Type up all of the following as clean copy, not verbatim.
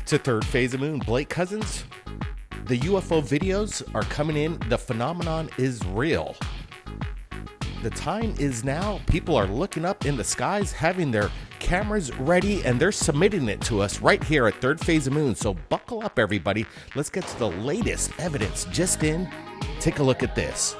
to Third Phase of Moon. Blake Cousins, the UFO videos are coming in. The phenomenon is real. The time is now. People are looking up in the skies, having their cameras ready, and they're submitting it to us right here at Third Phase of Moon. So buckle up, everybody. Let's get to the latest evidence just in. Take a look at this.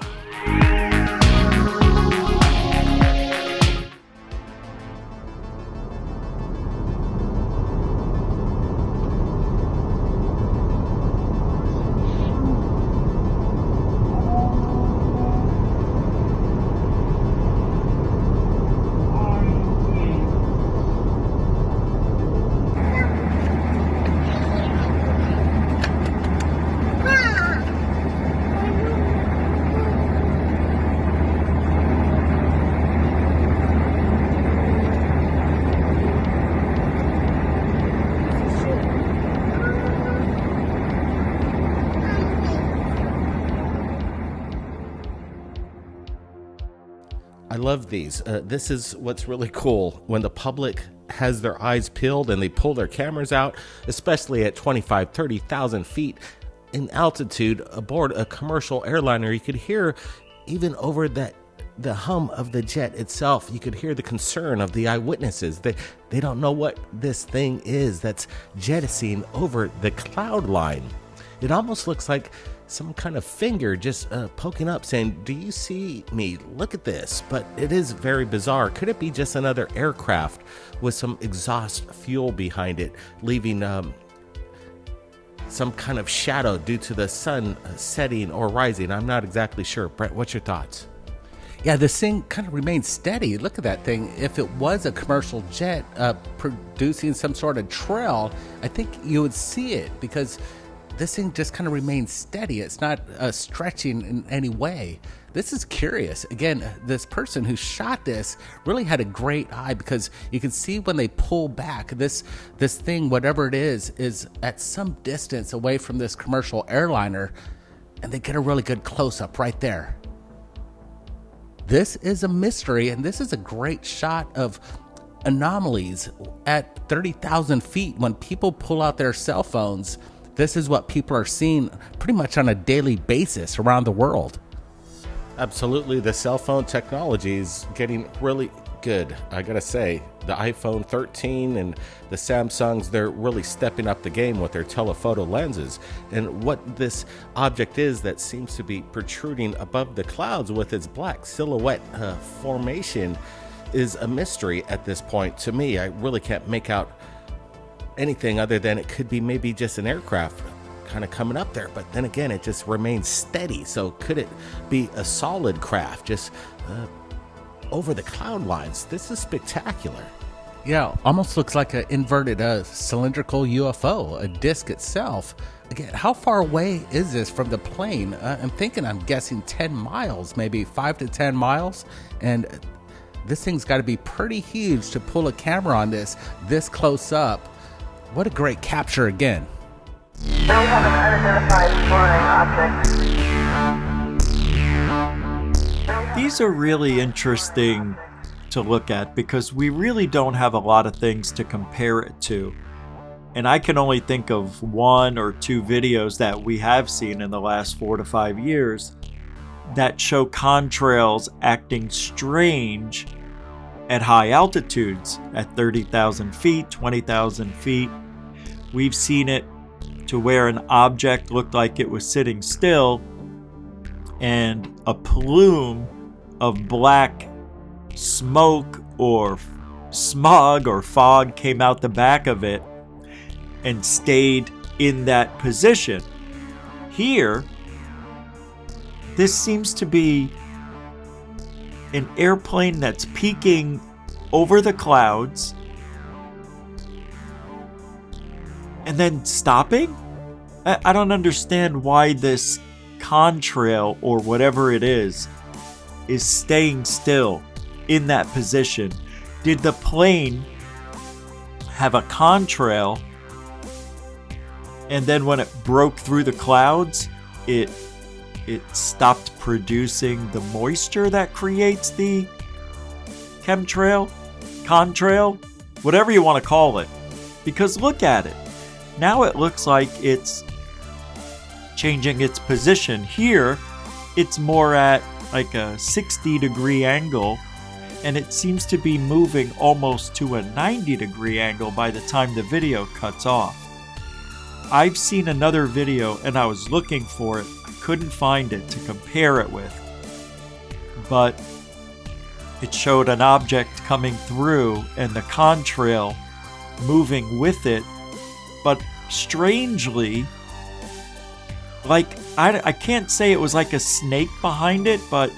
I love these. This is what's really cool when the public has their eyes peeled and they pull their cameras out, especially at 25, 30,000 feet in altitude aboard a commercial airliner. You could hear even over the hum of the jet itself, you could hear the concern of the eyewitnesses. They don't know what this thing is that's jettisoning over the cloud line. It almost looks like some kind of finger just poking up saying, do you see me? Look at this. But it is very bizarre. Could it be just another aircraft with some exhaust fuel behind it, leaving some kind of shadow due to the sun setting or rising? I'm not exactly sure. Brett, what's your thoughts? Yeah, this thing kind of remains steady. Look at that thing. If it was a commercial jet producing some sort of trail, I think you would see it because this thing just kind of remains steady. It's not stretching in any way. This is curious. Again, this person who shot this really had a great eye because you can see when they pull back, this thing, whatever it is at some distance away from this commercial airliner, and they get a really good close-up right there. This is a mystery, and this is a great shot of anomalies at 30,000 feet. When people pull out their cell phones, this is what people are seeing pretty much on a daily basis around the world. Absolutely. The cell phone technology is getting really good. I gotta say, the iPhone 13 and the Samsungs, they're really stepping up the game with their telephoto lenses. And what this object is that seems to be protruding above the clouds with its black silhouette formation is a mystery at this point. To me, I really can't make out anything other than it could be maybe just an aircraft kind of coming up there, but then again it just remains steady. So could it be a solid craft just over the cloud lines? This is spectacular. Yeah, almost looks like an inverted cylindrical UFO, a disc itself. Again, how far away is this from the plane? I'm guessing 10 miles, maybe 5 to 10 miles, and this thing's got to be pretty huge to pull a camera on this close up. What a great capture again. We have an unidentified flying object. These are really interesting to look at because we really don't have a lot of things to compare it to. And I can only think of one or two videos that we have seen in the last 4 to 5 years that show contrails acting strange at high altitudes, at 30,000 feet, 20,000 feet. We've seen it to where an object looked like it was sitting still and a plume of black smoke or smog or fog came out the back of it and stayed in that position. Here, this seems to be an airplane that's peaking over the clouds and then stopping? I don't understand why this contrail or whatever it is staying still in that position. Did the plane have a contrail and then when it broke through the clouds, it stopped producing the moisture that creates the chemtrail, contrail, whatever you want to call it? Because look at it. Now it looks like it's changing its position. Here, it's more at like a 60-degree angle, and it seems to be moving almost to a 90-degree angle by the time the video cuts off. I've seen another video and I was looking for it. I couldn't find it to compare it with, but it showed an object coming through and the contrail moving with it, but strangely, like, I can't say it was like a snake behind it, but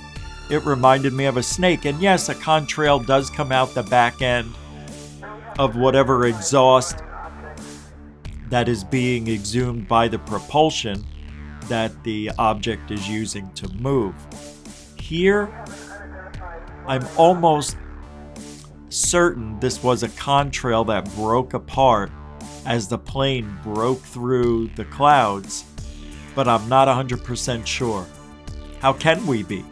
it reminded me of a snake. And yes, a contrail does come out the back end of whatever exhaust that is being exhumed by the propulsion that the object is using to move. Here, I'm almost certain this was a contrail that broke apart as the plane broke through the clouds, but I'm not 100% sure. How can we be?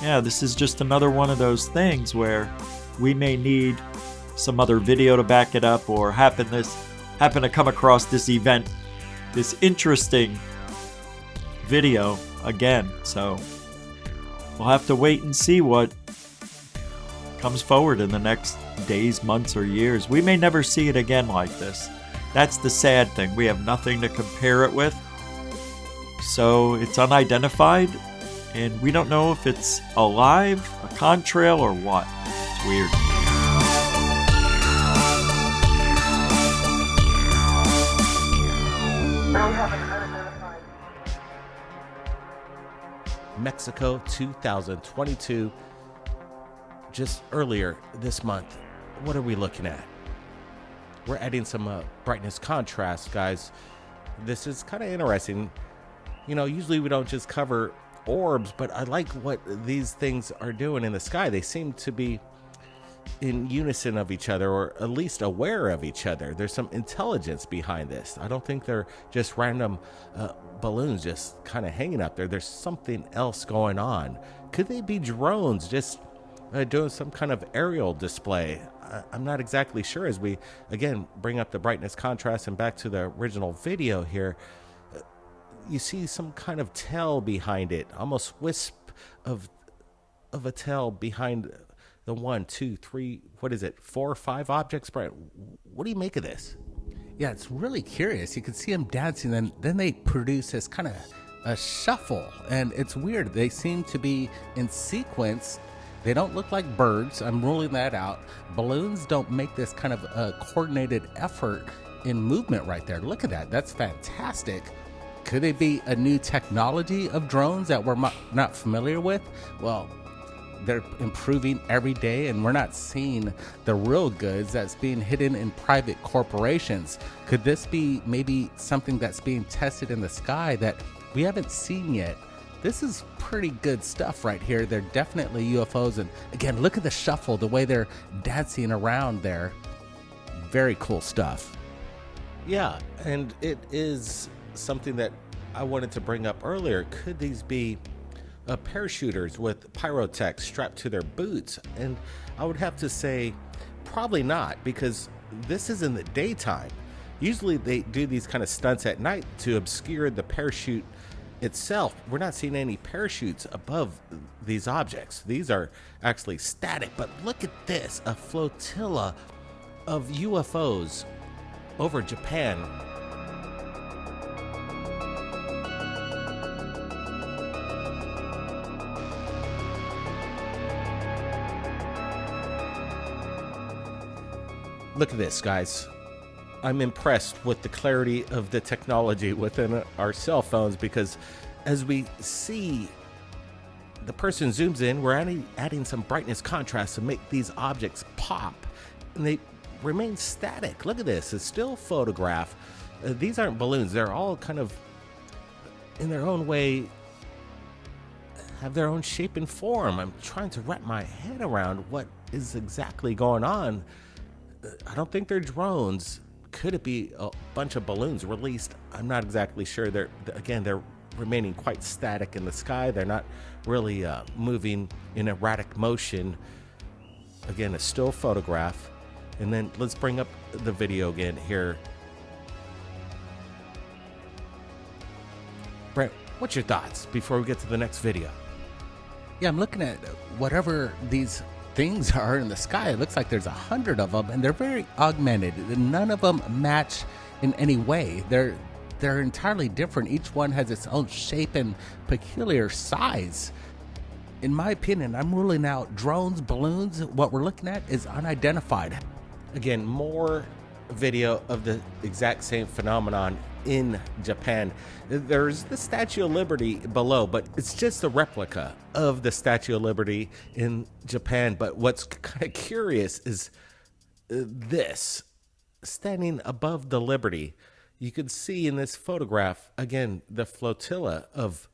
Yeah, this is just another one of those things where we may need some other video to back it up, or happen to come across this event, this interesting video again. So we'll have to wait and see what comes forward in the next days, months, or years. We may never see it again like this. That's the sad thing. We have nothing to compare it with. So it's unidentified, and we don't know if it's alive, a contrail, or what. It's weird. We have an unidentified. Mexico 2022, just earlier this month. What are we looking at? We're adding some brightness contrast, guys. This is kind of interesting. You know, usually we don't just cover orbs, but I like what these things are doing in the sky. They seem to be in unison of each other, or at least aware of each other. There's some intelligence behind this. I don't think they're just random balloons just kind of hanging up there. There's something else going on. Could they be drones just doing some kind of aerial display? I'm not exactly sure. As we again bring up the brightness contrast and back to the original video here, you see some kind of tail behind it, almost wisp of a tail behind the 1, 2, 3, what is it, 4 or 5 objects. Brett, what do you make of this? Yeah, it's really curious. You can see them dancing, and then they produce this kind of a shuffle, and it's weird. They seem to be in sequence. They don't look like birds. I'm ruling that out. Balloons don't make this kind of a coordinated effort in movement right there. Look at that. That's fantastic. Could they be a new technology of drones that we're not familiar with? Well, they're improving every day, and we're not seeing the real goods that's being hidden in private corporations. Could this be maybe something that's being tested in the sky that we haven't seen yet? This is pretty good stuff right here. They're definitely UFOs. And again, look at the shuffle, the way they're dancing around there. Very cool stuff. Yeah, and it is something that I wanted to bring up earlier. Could these be parachuters with pyrotechs strapped to their boots? And I would have to say probably not, because this is in the daytime. Usually they do these kind of stunts at night to obscure the parachute itself. We're not seeing any parachutes above these objects. These are actually static. But look at this, a flotilla of UFOs over Japan. Look at this, guys. I'm impressed with the clarity of the technology within our cell phones, because as we see the person zooms in, we're adding some brightness contrast to make these objects pop, and they remain static. Look at this, a still photograph. These aren't balloons. They're all kind of, in their own way, have their own shape and form. I'm trying to wrap my head around what is exactly going on. I don't think they're drones. Could it be a bunch of balloons released? I'm not exactly sure. They're remaining quite static in the sky. They're not really moving in erratic motion. Again, a still photograph. And then let's bring up the video again here. Brent, what's your thoughts before we get to the next video? Yeah, I'm looking at whatever these things are in the sky. It looks like there's 100 of them, and they're very augmented. None of them match in any way. They're entirely different. Each one has its own shape and peculiar size. In my opinion, I'm ruling out drones, balloons. What we're looking at is unidentified. Again, more video of the exact same phenomenon in Japan. There's the Statue of Liberty below, but it's just a replica of the Statue of Liberty in Japan. But what's kind of curious is this, standing above the Liberty. You can see in this photograph, again, the flotilla of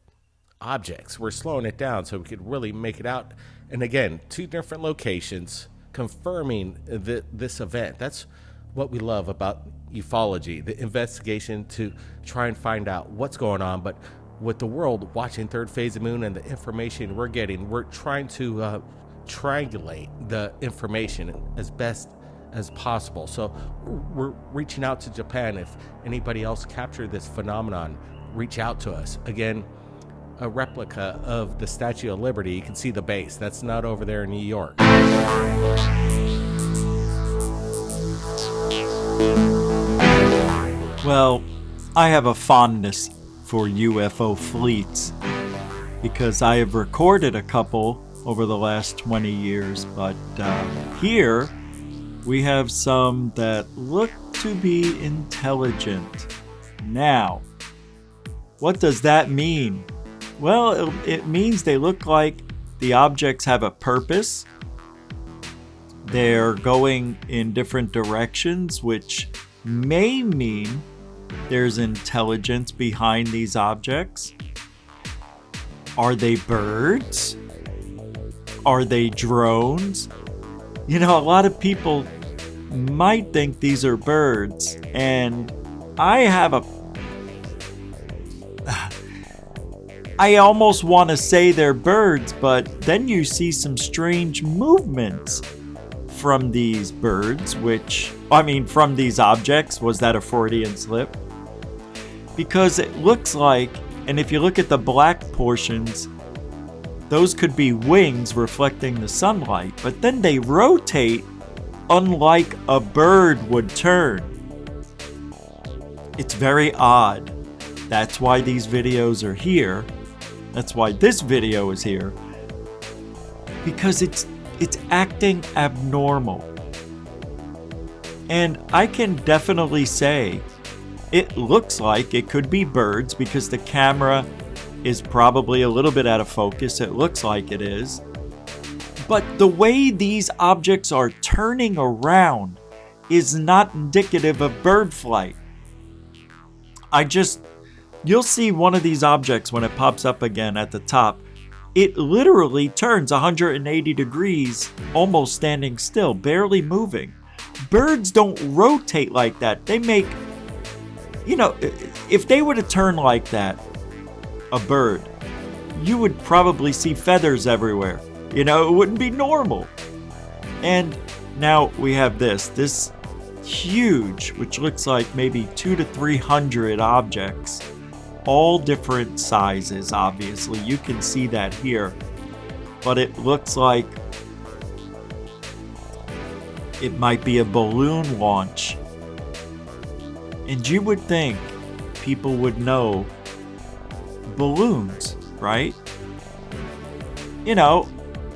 objects. We're slowing it down so we could really make it out. And again, 2 different locations confirming this event. That's what we love about ufology, the investigation to try and find out what's going on. But with the world watching Third Phase of Moon and the information we're getting, we're trying to triangulate the information as best as possible. So we're reaching out to Japan. If anybody else captured this phenomenon, reach out to us. Again, a replica of the Statue of Liberty. You can see the base. That's not over there in New York. Well, I have a fondness for UFO fleets because I have recorded a couple over the last 20 years, but here we have some that look to be intelligent. Now, what does that mean? Well, it means they look like the objects have a purpose. They're going in different directions, which may mean there's intelligence behind these objects. Are they birds? Are they drones? You know, a lot of people might think these are birds, and I almost want to say they're birds, but then you see some strange movements from these birds, from these objects. Was that a Freudian slip? Because it looks like, and if you look at the black portions, those could be wings reflecting the sunlight, but then they rotate unlike a bird would turn. It's very odd. That's why these videos are here. That's why this video is here. Because it's acting abnormal. And I can definitely say it looks like it could be birds because the camera is probably a little bit out of focus. It looks like it is. But the way these objects are turning around is not indicative of bird flight. You'll see one of these objects when it pops up again at the top. It literally turns 180 degrees, almost standing still, barely moving. Birds don't rotate like that. They make, if they were to turn like that, a bird, you would probably see feathers everywhere. It wouldn't be normal. And now we have this huge, which looks like maybe 200 to 300 objects, all different sizes, obviously. You can see that here. But it looks like it might be a balloon launch. And you would think people would know balloons, right?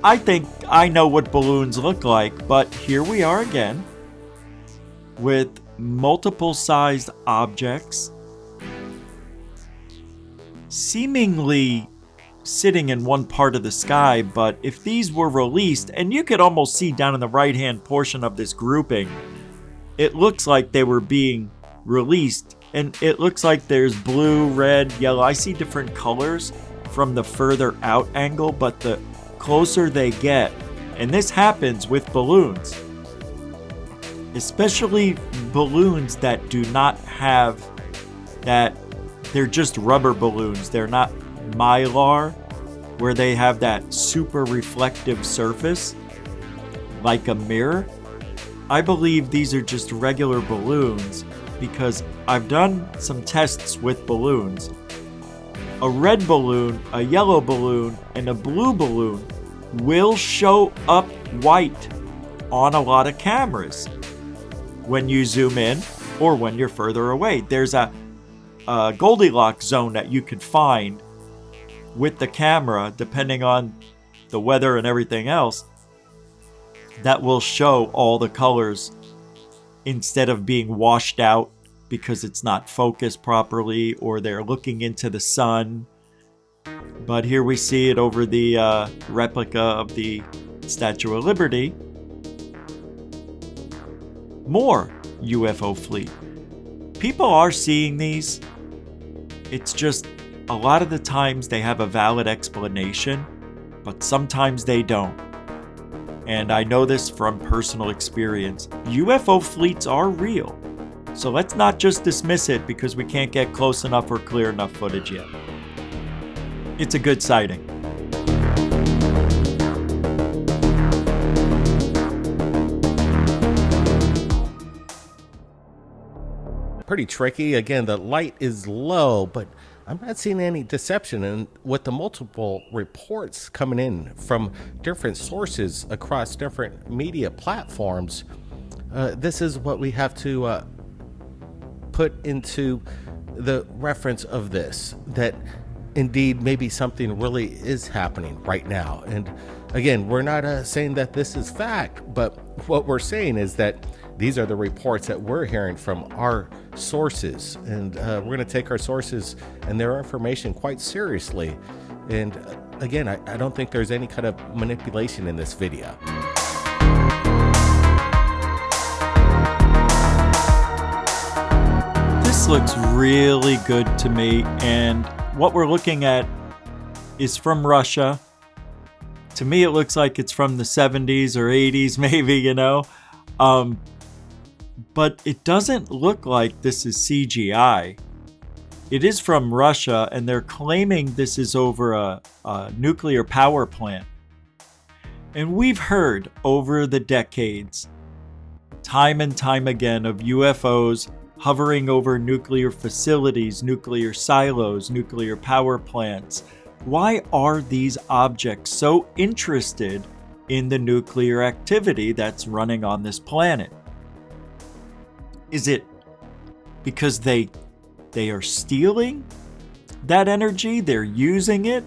I think I know what balloons look like, but here we are again with multiple sized objects seemingly sitting in one part of the sky. But if these were released, and you could almost see down in the right hand portion of this grouping, it looks like they were being released, and it looks like there's blue, red, yellow. I see different colors from the further out angle, but the closer they get, and this happens with balloons, especially balloons that do not have that, they're just rubber balloons. They're not mylar, where they have that super reflective surface like a mirror. I believe these are just regular balloons because I've done some tests with balloons, a red balloon, a yellow balloon, and a blue balloon will show up white on a lot of cameras when you zoom in or when you're further away. There's a Goldilocks zone that you could find with the camera, depending on the weather and everything else, that will show all the colors instead of being washed out because it's not focused properly or they're looking into the sun. But here we see it over the replica of the Statue of Liberty. More UFO fleet. People are seeing these. It's just a lot of the times they have a valid explanation, but sometimes they don't. And I know this from personal experience. UFO fleets are real. So let's not just dismiss it because we can't get close enough or clear enough footage yet. It's a good sighting. Pretty tricky. Again, the light is low, but I'm not seeing any deception. And with the multiple reports coming in from different sources across different media platforms, this is what we have to put into the reference of this, that indeed maybe something really is happening right now. And again, we're not saying that this is fact, but what we're saying is that these are the reports that we're hearing from our sources, and we're going to take our sources and their information quite seriously. And again, I don't think there's any kind of manipulation in this video. This looks really good to me, and what we're looking at is from Russia. To me, it looks like it's from the 70s or 80s, maybe, you know. But it doesn't look like this is CGI. It is from Russia, and they're claiming this is over a nuclear power plant. And we've heard over the decades, time and time again, of UFOs hovering over nuclear facilities, nuclear silos, nuclear power plants. Why are these objects so interested in the nuclear activity that's running on this planet? Is it because they are stealing that energy? They're using it?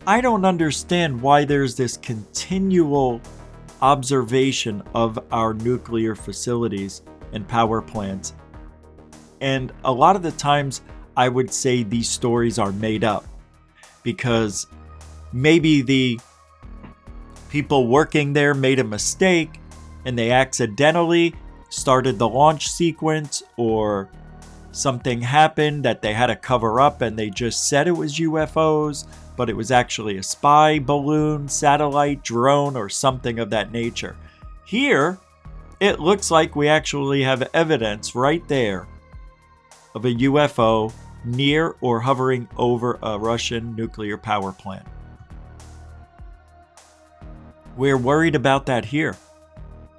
I don't understand why there's this continual observation of our nuclear facilities and power plants. And a lot of the times I would say these stories are made up because maybe the people working there made a mistake and they accidentally started the launch sequence, or something happened that they had to cover up and they just said it was UFOs, but it was actually a spy balloon, satellite, drone, or something of that nature. Here, it looks like we actually have evidence right there of a UFO near or hovering over a Russian nuclear power plant. We're worried about that here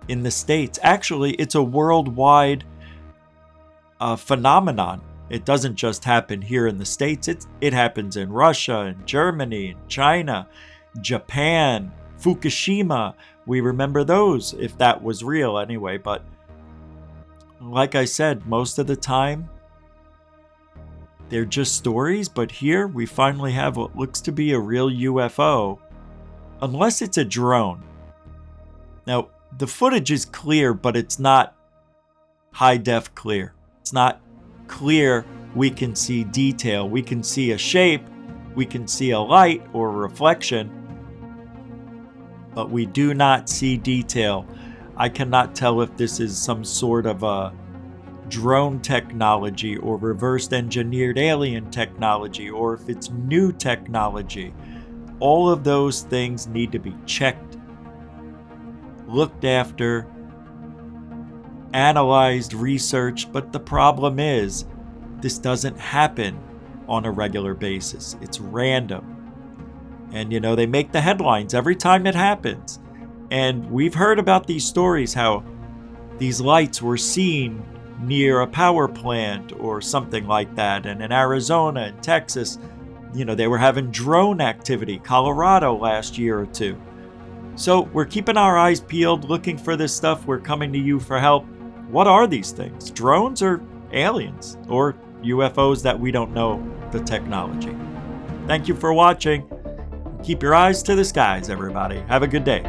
in the States. Actually, it's a worldwide phenomenon. It doesn't just happen here in the States. It happens in Russia, and Germany, and China, Japan, Fukushima. We remember those, if that was real anyway. But like I said, most of the time, they're just stories. But here, we finally have what looks to be a real UFO, unless it's a drone. Now, the footage is clear, but it's not high-def clear. It's not clear we can see detail. We can see a shape, we can see a light or a reflection, but we do not see detail. I cannot tell if this is some sort of a drone technology or reversed engineered alien technology, or if it's new technology. All of those things need to be checked, looked after, analyzed, researched, but the problem is this doesn't happen on a regular basis. It's random. And they make the headlines every time it happens. And we've heard about these stories, how these lights were seen near a power plant or something like that. And in Arizona and Texas, they were having drone activity, Colorado last year or two. So we're keeping our eyes peeled, looking for this stuff. We're coming to you for help. What are these things? Drones or aliens? Or UFOs that we don't know the technology? Thank you for watching. Keep your eyes to the skies, everybody. Have a good day.